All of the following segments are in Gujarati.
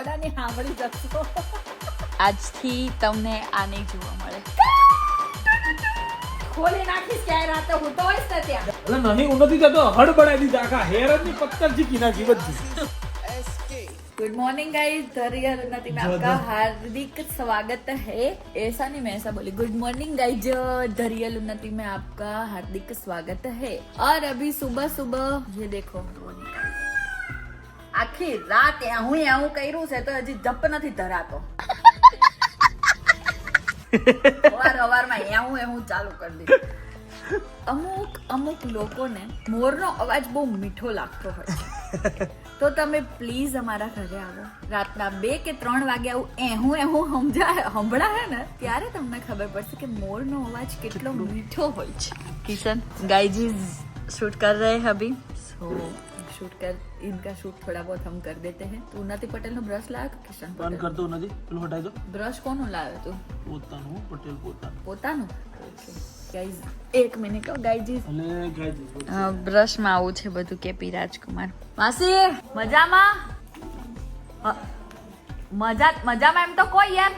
મોઢાની સાંભળી જશો. આજથી તમને આ નહીં જોવા મળે. ખોલી નાખીશ ક્યાંય રાતે હું તો હોઈશ ને ત્યાં. એટલે નહીં હું નથી જતો હડ બનાવી દીધા આખા હેર જ ની પત્તર જી નાખી બધી. गुड मॉर्निंग गाइस, धरियल उन्नति में आपका हार्दिक स्वागत है. ऐसा नहीं, मैं ऐसा बोली. गुड मॉर्निंग गाइस, धरियल उन्नति में आपका हार्दिक स्वागत है. और अभी सुबह सुबह ये देखो, આખી રાત હું કર્યું છે તો હજી જપ નથી ધરાતો. સવારમાં હું ચાલુ કરી દીધું. અમુક લોકોને મોરનો અવાજ બહુ મીઠો લાગતો હોય છે, તો તમે પ્લીઝ અમારા ઘરે આવો. રાતના 2 કે 3 વાગે આવું સંભળાય ને ત્યારે તમને ખબર પડશે કે મોરનો અવાજ કેટલો મીઠો હોય છે. किशन गाइजीज शूट कर रहे हैं अभी. इनका शूट थोड़ा बहुत हम कर देते हैं. तो उन्नति पटेल નો બ્રશ લાવ્યો કે કિશન બંધ કરતો નથી, પેલું હટાઈ દો. બ્રશ કોનું લાવ્યો તું? પોતાનું પટેલ પોતાનું. Guys 1 minute ગાઈજીસ. અને ગાઈજીસ બ્રશ માં આવું છે બધું. કેપી રાજકુમાર માસી મજામાં? મજામાં એમ તો કોઈ યાર.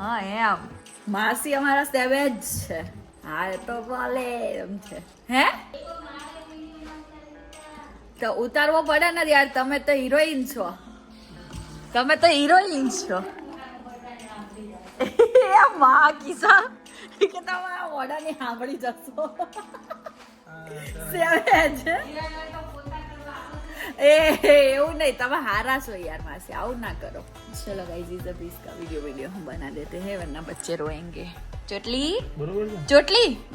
હા એમ માસી અમારા સેવેજ છે. હા એ તો બોલે એમ છે. હે તો ઉતારવો પડે ને યાર, તમે તો હિરોઈન છો. એ માં કિસા કે તમારા મોઢાની સાંભળી જશો. સેવેજ એવું નહીં, તમે હારા છો યાર માસી, આવું ના કરો. ચલો गाइस, अभी इसका वीडियो हम बना देते हैं वरना बच्चे रोएंगे. ચોટલી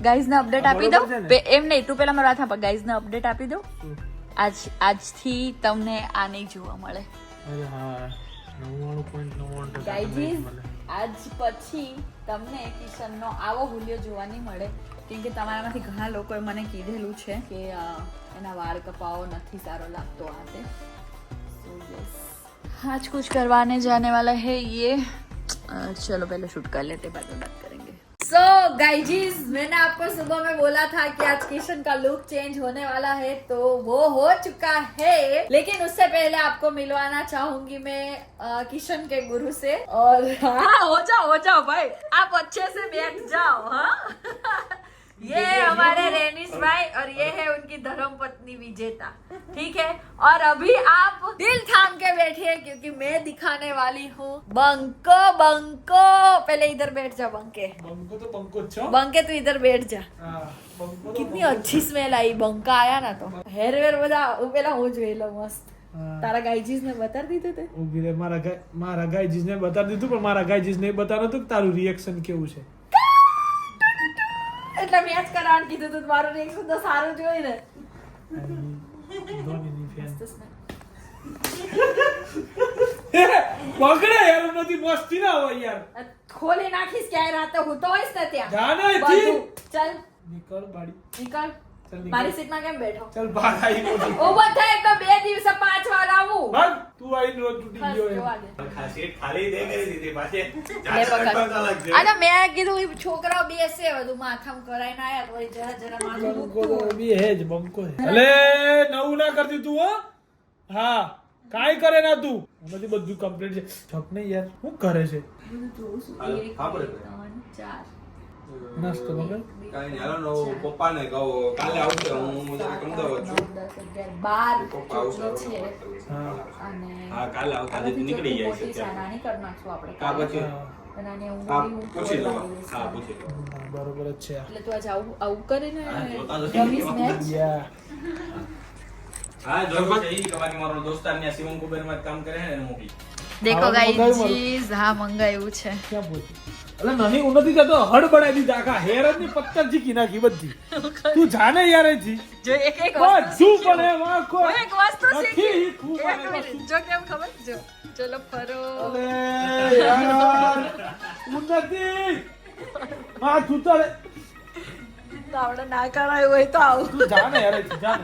ગાઈઝ ને અપડેટ આપી દો. એમ નહીં, તું પેલા મારા હાથ આપા. ગાઈઝ ને અપડેટ આપી દો. આજથી તમને આ નહીં જોવા મળે. અરે હા 99.99% ગાઈઝ આજ પછી તમને કિશનનો આવો હુલિયો જોવા નહીં મળે, કેમ કે તમારામાંથી ઘણા લોકોએ મને કીધેલું છે કે એના વાળ કપાવો નથી સારો લાગતો. આ તે आज कुछ करवाने जाने वाला है ये. चलो पहले शूट कर लेते, बाद में बात करेंगे. सो गाइजीज, मैंने आपको सुबह में बोला था कि आज किशन का लुक चेंज होने वाला है, तो वो हो चुका है. लेकिन उससे पहले आपको मिलवाना चाहूंगी मैं किशन के गुरु से. और हाँ हो जाओ भाई, आप अच्छे से बैठ जाओ. हाँ ये हमारे रेनिश भाई और ये है उनकी धर्म पत्नी विजेता. ठीक है, और अभी आप दिल थाम के बैठिए क्योंकि मैं दिखाने वाली हूँ बंको. पहले इधर बैठ जा बंके. બંકો તો બંકો જ છો. बंके तू इधर बैठ जा. હા બંકો તો कितनी अच्छी स्मेल आई बंका आया ना तो. हेर वेर બધા પેલા હું જોઈ લઉં મસ્ત. તારા ગાઈજીસ ને બતાવી દીધું તે? ઊભી રે, મારા ગાઈજીસ ને બતાવી દીધું, પણ મારા ગાઈજીસ ને બતાવ્યું હતું કે તારું રિએક્શન કેવું છે. એટલે મેચ કરાવવાનું કીધું તું, મારું રિએક્શન તો સારું જોઈ ને. ધોનીની ફેન પકડે યાર, નથી મસ્તી ના હોય યાર. ખોલી નાખીશ ક્યાંય રાતે હું તો હોઈશ ને ત્યાં. જા ને અહીંથી. ચાલ નીકળ બાડી. નીકળ. ચાલ નીકળ. મારી સીટમાં કેમ બેઠો? ચાલ બહાર આવી મોટી. ઉભો થાય તો 2 દિવસે 5 વાર આવું. ભાગ તું આઈને રોજ તૂટી ગયો એમ. જોવા દે. ખાલી દે કરી દીધી પાછે. લે પકડ. અને મેં કીધું ઈ છોકરાઓ બેસે બધું માથામાં કરાઈને આયા તો જરા માથું બંકો દુખતું. તો બી હે જ બંકો હે. અલે નવું ના કરતી તું હો. હા કાઈ કરે ના તું. નથી બધું કમ્પ્લીટ છે. છપ નહીં યાર, શું કરે છે? નાસ્તો મગર. કાઈ નહીં, હાલો ને પપ્પાને કહો કાલે આવશે, હું જરા અમદાવાદ છું. 12 પપ્પા આવશે. ચોટલો છે. હા અને હા કાલે આવ, કાલે નીકળી જાય છે મોટી સાનાની કરી નાખશું આપણે. કા પછી અને આને હું હા હું પૂછી લો. બોલાવીશ. હા પૂછી લો. હા, બરોબર જ છે આ. એટલે તું આજે આવું કરીને હા, જોતા તો રમીશ મેચ. યા હા જોયું છે ઈ કે બાકી મારો દોસ્તાર ને શિવમ કુબેર માં કામ કરે છે ને એને મોકલી. દેખો ખાવાનું મંગાવ્યું ગાઈજીસ, હા મંગાવ્યું છે. ક્યાં પહોંચી? અલે નહીં હું નથી જતો હડ બનાવી દીધા આખા હેર જ ની પત્તર જી નાખી બધી. તું જાને યાર અહીંથી. જો એક બધું પણ એમ આખો હું એક વસ્તુ શીખી. નથી, તું એક પણ મિનિટ, જો કેમ ખબર? જો ચલો ફરો. અલે યાર ઉન્નતિ માથું તો તો આપણે ના કરાયું હોય તો આવું. તું જાને યાર અહીંથી, જાને.